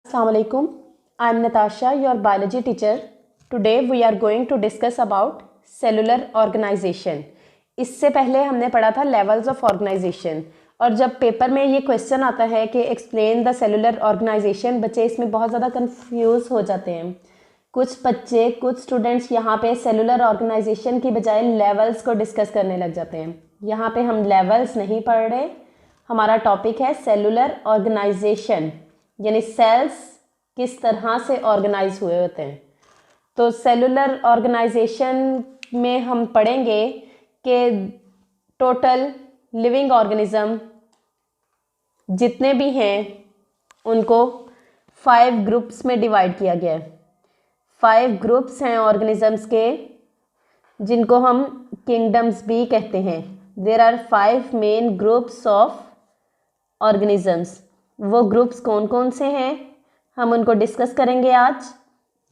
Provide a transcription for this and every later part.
Assalamualaikum. I am Natasha, your biology teacher. Today we are going to discuss about cellular organization. इससे पहले हमने पढ़ा था levels of organization और जब पेपर में ये क्वेश्चन आता है कि explain the cellular organization, बच्चे इसमें बहुत ज़्यादा कंफ्यूज हो जाते हैं। कुछ स्टूडेंट्स यहाँ पे सेलुलर ऑर्गेनाइजेशन की बजाय लेवल्स को डिस्कस करने लग जाते हैं। यहाँ पे हम लेवल्स नहीं पढ़ रहे, हमारा टॉपिक है सेलुलर ऑर्गेनाइजेशन, यानी सेल्स किस तरह से ऑर्गेनाइज हुए होते हैं। तो सेलुलर ऑर्गेनाइजेशन में हम पढ़ेंगे कि टोटल लिविंग ऑर्गेनिज्म जितने भी हैं उनको 5 ग्रुप्स में डिवाइड किया गया है। 5 ग्रुप्स हैं ऑर्गेनिजम्स के, जिनको हम किंगडम्स भी कहते हैं। There are 5 main groups of organisms. वो ग्रुप्स कौन कौन से हैं हम उनको डिस्कस करेंगे आज,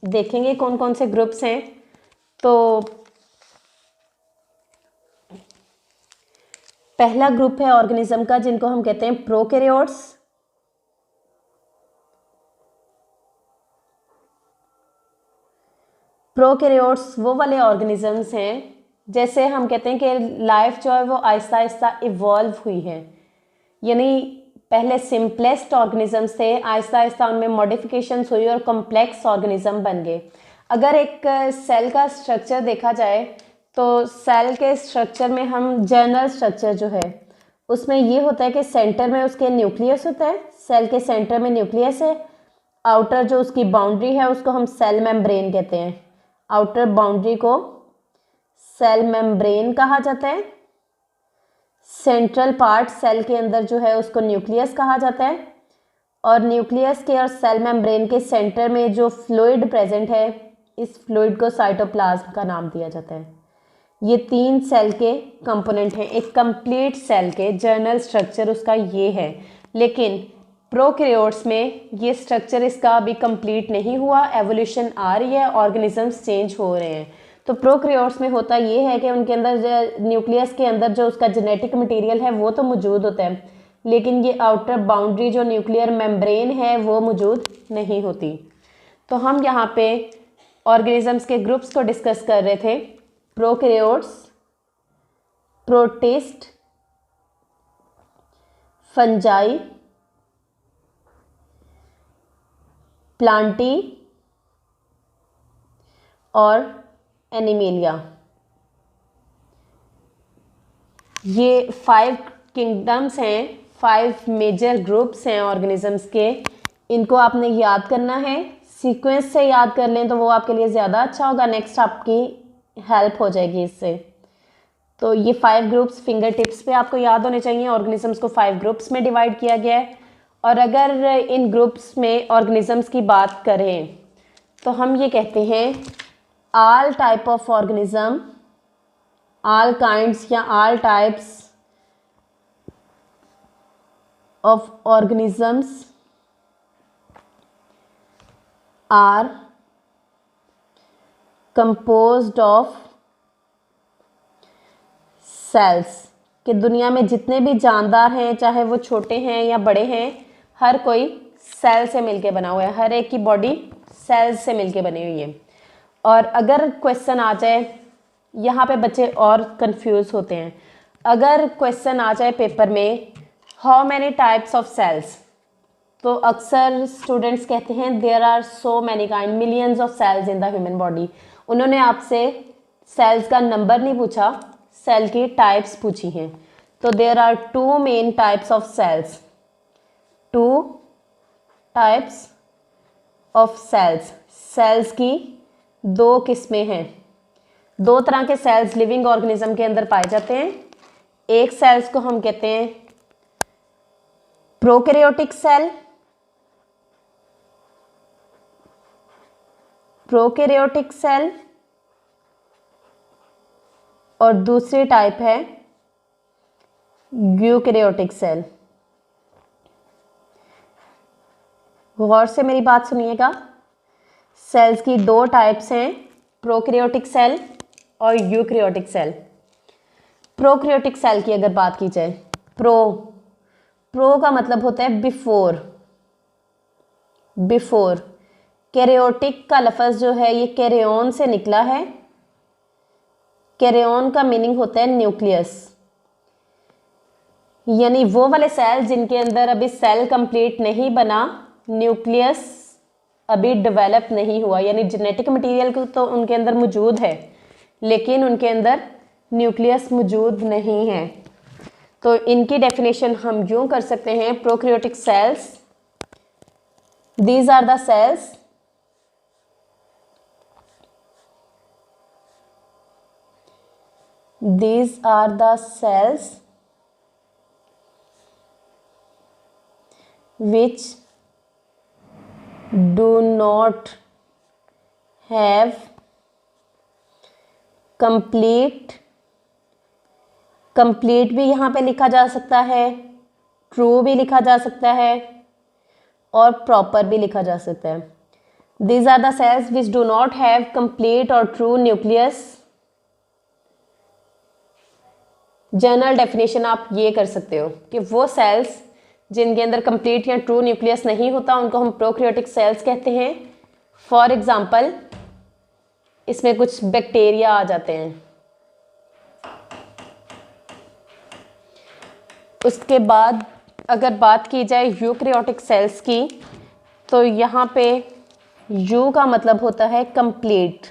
देखेंगे कौन कौन से ग्रुप्स हैं। तो पहला ग्रुप है ऑर्गेनिज्म का जिनको हम कहते हैं प्रोकैरियोट्स। प्रोकैरियोट्स वो वाले ऑर्गेनिजम्स हैं, जैसे हम कहते हैं कि लाइफ जो है वो आहिस्ता आहिस्ता इवॉल्व हुई है, यानी पहले सिंपलेस्ट ऑर्गेनिजम्स थे, आहिस्ता आहिस्ता उनमें मॉडिफिकेशंस हुई और कॉम्प्लेक्स ऑर्गेनिज्म बन गए। अगर एक सेल का स्ट्रक्चर देखा जाए तो सेल के स्ट्रक्चर में हम जर्नल स्ट्रक्चर जो है उसमें ये होता है कि सेंटर में उसके न्यूक्लियस होता है, सेल के सेंटर में न्यूक्लियस है, आउटर जो उसकी बाउंड्री है उसको हम सेल मेम्ब्रेन कहते हैं। आउटर बाउंड्री को सेल मेम्ब्रेन कहा जाता है। सेंट्रल पार्ट सेल के अंदर जो है उसको न्यूक्लियस कहा जाता है, और न्यूक्लियस के और सेल मेम्ब्रेन के सेंटर में जो फ्लूइड प्रेजेंट है, इस फ्लूइड को साइटोप्लाज्म का नाम दिया जाता है। ये 3 सेल के कंपोनेंट हैं एक कंप्लीट सेल के, जर्नल स्ट्रक्चर उसका ये है। लेकिन प्रोकैरियोट्स में ये स्ट्रक्चर इसका अभी कंप्लीट नहीं हुआ, एवोल्यूशन आ रही है, ऑर्गेनिजम्स चेंज हो रहे हैं। तो प्रोकैरियोट्स में होता ये है कि उनके अंदर न्यूक्लियस के अंदर जो उसका जेनेटिक मटेरियल है वो तो मौजूद होता है, लेकिन ये आउटर बाउंड्री जो न्यूक्लियर मेम्ब्रेन है वो मौजूद नहीं होती। तो हम यहाँ पे ऑर्गेनिजम्स के ग्रुप्स को डिस्कस कर रहे थे। प्रोकैरियोट्स, प्रोटिस्ट, फंजाई, प्लांटी और एनिमेलिया। ये 5 किंगडम्स हैं, 5 मेजर ग्रुप्स हैं ऑर्गेनिजम्स के। इनको आपने याद करना है, सीक्वेंस से याद कर लें तो वो आपके लिए ज़्यादा अच्छा होगा, नेक्स्ट आपकी हेल्प हो जाएगी इससे। तो ये 5 ग्रुप्स फिंगर टिप्स पे आपको याद होने चाहिए। ऑर्गेनिजम्स को 5 ग्रुप्स में डिवाइड किया गया है, और अगर इन ग्रुप्स में ऑर्गेनिजम्स की बात करें तो हम ये कहते हैं all type of organism, all kinds या all types of organisms are composed of cells। कि दुनिया में जितने भी जानदार हैं, चाहे वो छोटे हैं या बड़े हैं, हर कोई सेल से मिलके बना हुआ है, हर एक की बॉडी सेल्स से मिलके बनी हुई है। और अगर क्वेश्चन आ जाए, यहाँ पे बच्चे और कंफ्यूज होते हैं, अगर क्वेश्चन आ जाए पेपर में how many types of cells, तो अक्सर स्टूडेंट्स कहते हैं there are so many kind, millions of cells in the human body. उन्होंने आपसे सेल्स का नंबर नहीं पूछा, सेल की टाइप्स पूछी हैं। तो there are 2 main types of cells, 2 types of cells. Cells की 2 किस्में हैं, 2 तरह के सेल्स लिविंग ऑर्गेनिज्म के अंदर पाए जाते हैं। एक सेल्स को हम कहते हैं प्रोकैरियोटिक सेल, प्रोकैरियोटिक सेल, और दूसरी टाइप है यूकैरियोटिक सेल। गौर से मेरी बात सुनिएगा, सेल्स की 2 टाइप्स हैं, प्रोकैरियोटिक सेल और यूकैरियोटिक सेल। प्रोकैरियोटिक सेल की अगर बात की जाए, प्रो का मतलब होता है बिफोर, बिफोर। कैरियोटिक का लफ्ज़ जो है ये कैरियोन से निकला है। कैरियोन का मीनिंग होता है न्यूक्लियस, यानी वो वाले सेल जिनके अंदर अभी सेल कंप्लीट नहीं बना, न्यूक्लियस अभी डेवलप नहीं हुआ, यानी जेनेटिक मटेरियल तो उनके अंदर मौजूद है लेकिन उनके अंदर न्यूक्लियस मौजूद नहीं है। तो इनकी डेफिनेशन हम यूं कर सकते हैं, prokaryotic cells, these are the cells these are the cells which do not have complete भी यहाँ पे लिखा जा सकता है, ट्रू भी लिखा जा सकता है और प्रॉपर भी लिखा जा सकता है। These are the cells which do not have complete और true nucleus। जनरल डेफिनेशन आप ये कर सकते हो कि वो सेल्स जिनके अंदर कंप्लीट या ट्रू न्यूक्लियस नहीं होता उनको हम प्रोकैरियोटिक सेल्स कहते हैं। फॉर एग्जांपल इसमें कुछ बैक्टीरिया आ जाते हैं। उसके बाद अगर बात की जाए यूकैरियोटिक सेल्स की, तो यहाँ पे यू का मतलब होता है कंप्लीट,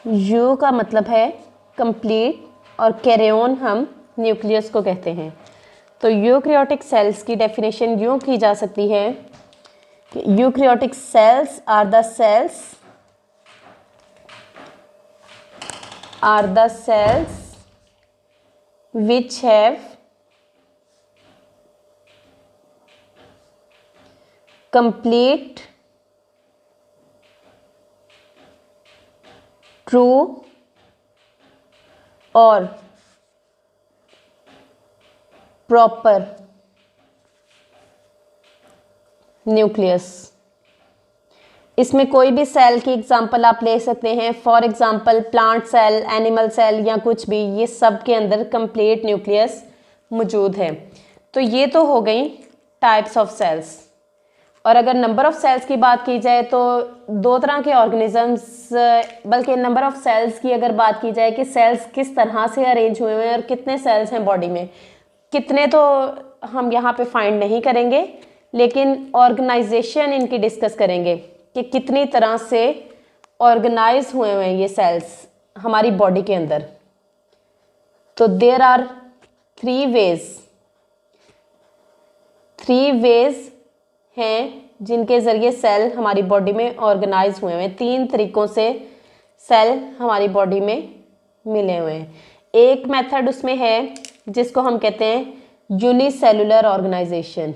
यू का मतलब है कंप्लीट और कैरियोन हम न्यूक्लियस को कहते हैं। तो यूकैरियोटिक सेल्स की डेफिनेशन यूँ की जा सकती है कि eukaryotic cells are the cells which have complete, true और प्रॉपर न्यूक्लियस। इसमें कोई भी सेल की एग्जांपल आप ले सकते हैं, for example plant cell, animal cell या कुछ भी, ये सब के अंदर कंप्लीट न्यूक्लियस मौजूद है। तो ये तो हो गई टाइप्स ऑफ सेल्स। और अगर नंबर ऑफ सेल्स की बात की जाए तो दो तरह के ऑर्गेनिजम्स, बल्कि नंबर ऑफ सेल्स की अगर बात की जाए कि सेल्स किस तरह से अरेंज हुए हैं और कितने सेल्स हैं बॉडी में, कितने तो हम यहाँ पे फाइंड नहीं करेंगे, लेकिन ऑर्गेनाइजेशन इनकी डिस्कस करेंगे कि कितनी तरह से ऑर्गेनाइज हुए हैं ये सेल्स हमारी बॉडी के अंदर। तो देयर आर थ्री वेज हैं जिनके ज़रिए सेल हमारी बॉडी में ऑर्गेनाइज हुए हैं। तीन तरीक़ों से सेल हमारी बॉडी में मिले हुए हैं। एक मेथड उसमें है जिसको हम कहते हैं यूनिसेलुलर ऑर्गेनाइजेशन।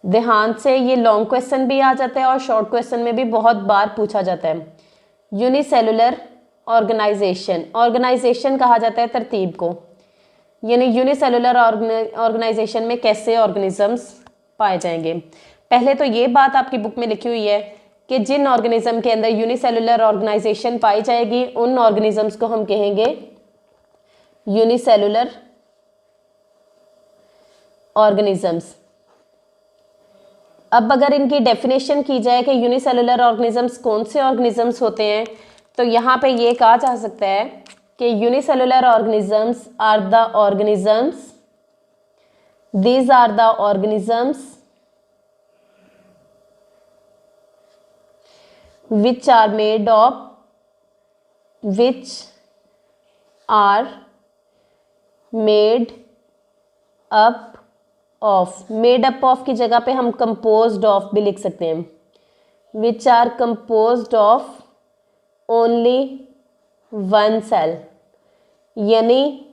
ध्यान से, ये लॉन्ग क्वेश्चन भी आ जाता है और शॉर्ट क्वेश्चन में भी बहुत बार पूछा जाता है। यूनिसेलुलर ऑर्गेनाइजेशन कहा जाता है तरतीब को, यानी यूनिसेलुलर ऑर्गेनाइजेशन में कैसे ऑर्गेनिजम्स पाए जाएंगे। पहले तो ये बात आपकी बुक में लिखी हुई है कि जिन ऑर्गेनिज्म के अंदर यूनिसेलुलर ऑर्गेनाइजेशन पाई जाएगी उन ऑर्गेनिजम्स को हम कहेंगे यूनिसेलुलर ऑर्गेनिजम्स। अब अगर इनकी डेफिनेशन की जाए कि यूनिसेलुलर ऑर्गेनिजम्स कौन से ऑर्गेनिजम्स होते हैं, तो यहाँ पे ये कहा जा सकता है कि unicellular organisms are the organisms, these are the organisms which are made up made up of की जगह पे हम composed of भी लिख सकते हैं, which are composed of only one cell, यानी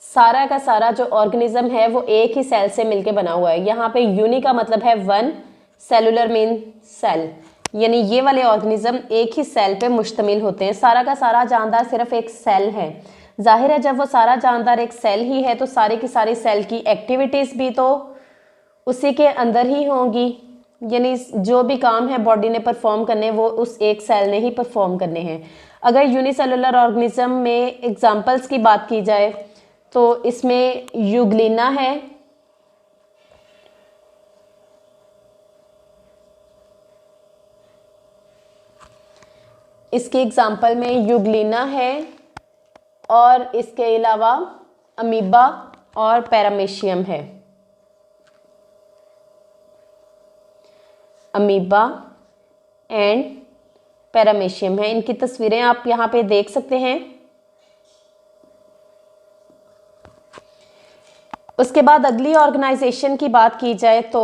सारा का सारा जो ऑर्गेनिज्म है वो एक ही सेल से मिलके बना हुआ है। यहाँ पे यूनि का मतलब है वन, सेलुलर मीन सेल, यानी ये वाले ऑर्गेनिज्म एक ही सेल पे मुश्तमिल होते हैं। सारा का सारा जानदार सिर्फ एक सेल है। जाहिर है जब वो सारा जानदार एक सेल ही है तो सारी की सारी सेल की एक्टिविटीज़ भी तो उसी के अंदर ही होंगी, यानी जो भी काम है बॉडी ने परफॉर्म करने वो उस एक सेल ने ही परफॉर्म करने हैं। अगर यूनिसेलुलर ऑर्गेनिज्म में एग्जांपल्स की बात की जाए तो इसमें यूग्लिना है, इसके एग्जाम्पल में यूग्लिना है और इसके अलावा अमीबा और पैरामीशियम है। अमीबा एंड पैरामीशियम है। इनकी तस्वीरें आप यहाँ पे देख सकते हैं। उसके बाद अगली ऑर्गेनाइजेशन की बात की जाए तो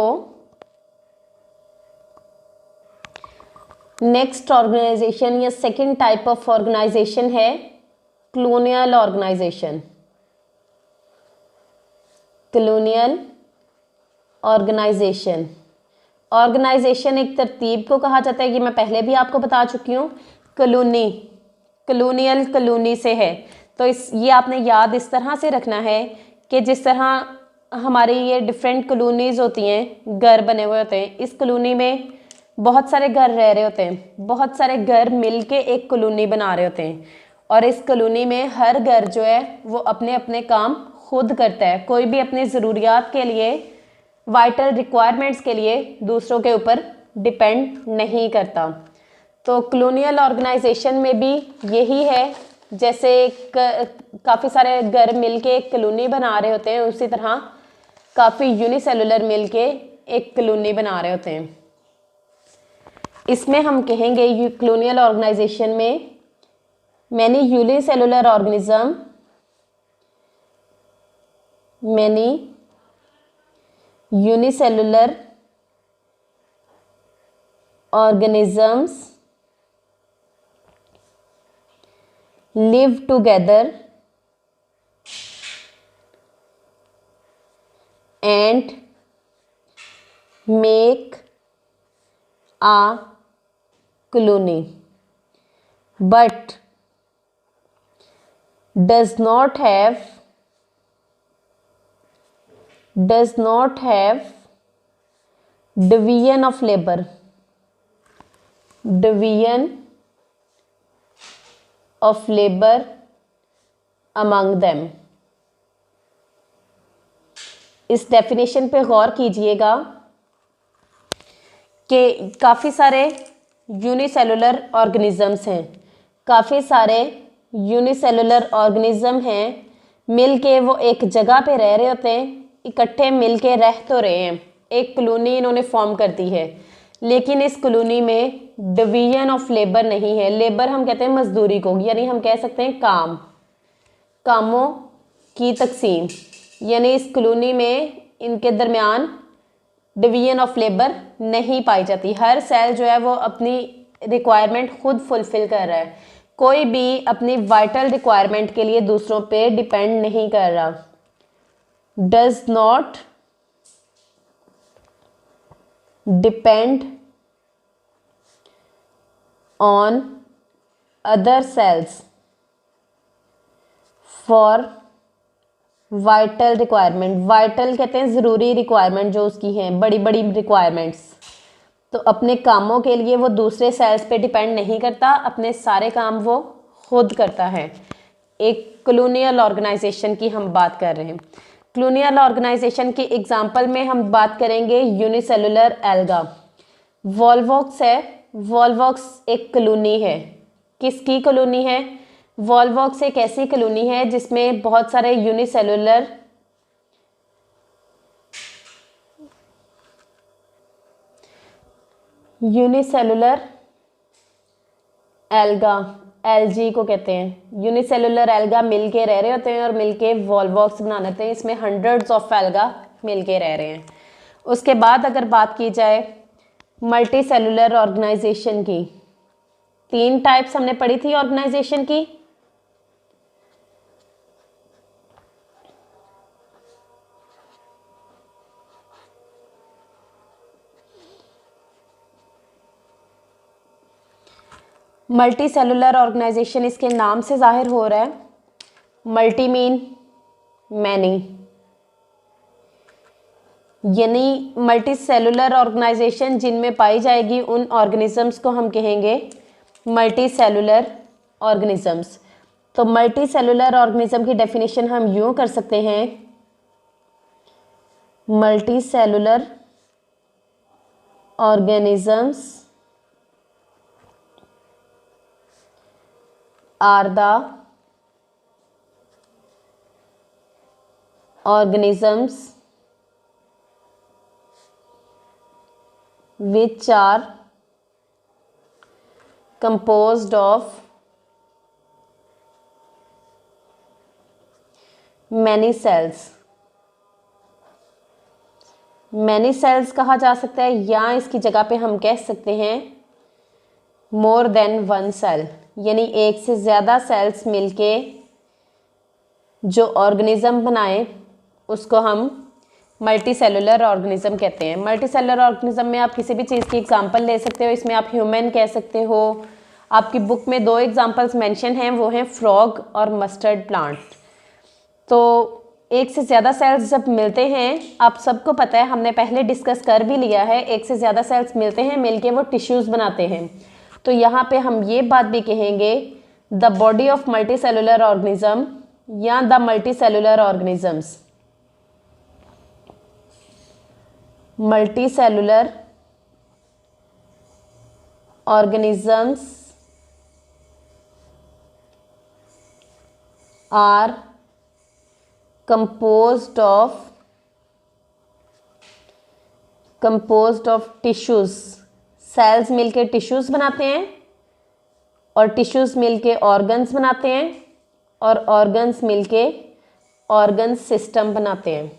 नेक्स्ट ऑर्गेनाइजेशन या सेकंड टाइप ऑफ ऑर्गेनाइजेशन है colonial organization. Colonial organization, organization एक तरतीब को कहा जाता है, ये मैं पहले भी आपको बता चुकी हूँ। कॉलोनी, कॉलोनियल कॉलोनी से है, तो ये आपने याद इस तरह से रखना है कि जिस तरह हमारी ये डिफरेंट कॉलोनीज होती हैं, घर बने हुए होते हैं, इस कॉलोनी में बहुत सारे घर रह रहे होते हैं, बहुत सारे घर मिलके एक कॉलोनी बना रहे होते हैं, और इस कॉलोनी में हर घर जो है वो अपने अपने काम खुद करता है। कोई भी अपनी ज़रूरियात के लिए, वाइटल रिक्वायरमेंट्स के लिए दूसरों के ऊपर डिपेंड नहीं करता। तो कॉलोनियल ऑर्गेनाइजेशन में भी यही है, जैसे काफ़ी सारे घर मिलके एक कॉलोनी बना रहे होते हैं, उसी तरह काफ़ी यूनिसेलुलर मिलके एक कॉलोनी बना रहे होते हैं। इसमें हम कहेंगे कॉलोनियल ऑर्गेनाइजेशन में many unicellular organism, many unicellular organisms live together and make a colony, but does not have division of labor, division of labor among them। इस डेफिनेशन पे गौर कीजिएगा कि काफ़ी सारे यूनिसेलुलर ऑर्गेनिजम्स हैं, काफ़ी सारे यूनिसेलुलर ऑर्गेनिज्म हैं, मिल के वो एक जगह पे रह रहे होते हैं, इकट्ठे मिल के रह तो रहे हैं, एक कॉलोनी इन्होंने फॉर्म कर दी है, लेकिन इस कॉलोनी में डिवीजन ऑफ लेबर नहीं है। लेबर हम कहते हैं मजदूरी को, यानी हम कह सकते हैं कामों की तकसीम, यानी इस कॉलोनी में इनके दरमियान डिवीजन ऑफ लेबर नहीं पाई जाती। हर सेल जो है वो अपनी रिक्वायरमेंट खुद फुलफिल कर रहा है, कोई भी अपनी वाइटल रिक्वायरमेंट के लिए दूसरों पे डिपेंड नहीं कर रहा। Does not depend on other sales for vital requirement. Vital कहते हैं ज़रूरी रिक्वायरमेंट जो उसकी हैं, बड़ी बड़ी रिक्वायरमेंट्स। तो अपने कामों के लिए वो दूसरे सेल्स पे डिपेंड नहीं करता, अपने सारे काम वो खुद करता है। एक कॉलोनियल ऑर्गेनाइजेशन की हम बात कर रहे हैं। कॉलोनियल ऑर्गेनाइजेशन की एग्जांपल में हम बात करेंगे यूनिसेलुलर एल्गा। वॉल्वॉक्स है, वॉल्वॉक्स एक कॉलोनी है। किसकी कॉलोनी है? वॉल्वॉक्स एक ऐसी कॉलोनी है जिसमें बहुत सारे यूनिसेलुलर एल्गा, एलजी को कहते हैं, यूनिसेलुलर एल्गा मिलके रह रहे होते हैं और मिलके वॉल्वॉक्स बना लेते हैं। इसमें हंड्रेड्स ऑफ एल्गा मिलके रह रहे हैं। उसके बाद अगर बात की जाए मल्टी सेलुलर ऑर्गेनाइजेशन की, 3 टाइप्स हमने पढ़ी थी ऑर्गेनाइजेशन की। मल्टी सेलुलर ऑर्गेनाइजेशन इसके नाम से जाहिर हो रहा है। मल्टी मीन मैनी, यानी मल्टी सेलुलर ऑर्गेनाइजेशन जिनमें पाई जाएगी उन ऑर्गेनिजम्स को हम कहेंगे मल्टी सेलुलर ऑर्गेनिजम्स। तो मल्टी सेलुलर ऑर्गेनिज्म की डेफिनेशन हम यूँ कर सकते हैं, multi cellular organisms are the organisms which are composed of many cells। Many cells कहा जा सकता है, या इसकी जगह पे हम कह सकते हैं मोर देन वन सेल, यानी एक से ज़्यादा सेल्स मिलके जो ऑर्गेनिज्म बनाए उसको हम मल्टी सेलुलर ऑर्गेनिज्म कहते हैं। मल्टी सेलुलर ऑर्गेनिज्म में आप किसी भी चीज़ की एग्जांपल ले सकते हो, इसमें आप ह्यूमन कह सकते हो। आपकी बुक में 2 एग्जांपल्स मेंशन हैं, वो हैं फ्रॉग और मस्टर्ड प्लांट। तो एक से ज़्यादा सेल्स जब मिलते हैं, आप सबको पता है, हमने पहले डिस्कस कर भी लिया है, एक से ज़्यादा सेल्स मिलते हैं, मिलके वो टिश्यूज़ बनाते हैं। तो यहाँ पे हम ये बात भी कहेंगे the body of multi cellular organism या the multi cellular organisms. Multi cellular organisms are composed of tissues। Cells मिलके टिश्यूज बनाते हैं और टिश्यूज मिलके ऑर्गन्स बनाते हैं और ऑर्गन्स मिलके ऑर्गन सिस्टम बनाते हैं।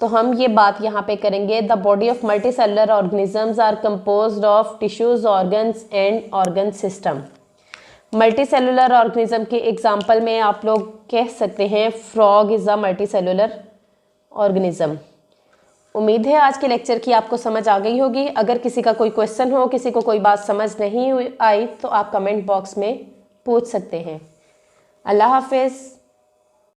तो हम ये बात यहाँ पे करेंगे the body of multi cellular organisms are composed of tissues, organs and organ system. Multi cellular organism के एग्जाम्पल में आप लोग कह सकते हैं frog is a multi cellular organism. उम्मीद है आज के लेक्चर की आपको समझ आ गई होगी। अगर किसी का कोई क्वेश्चन हो, किसी को कोई बात समझ नहीं आई, तो आप कमेंट बॉक्स में पूछ सकते हैं। अल्लाह हाफिज़।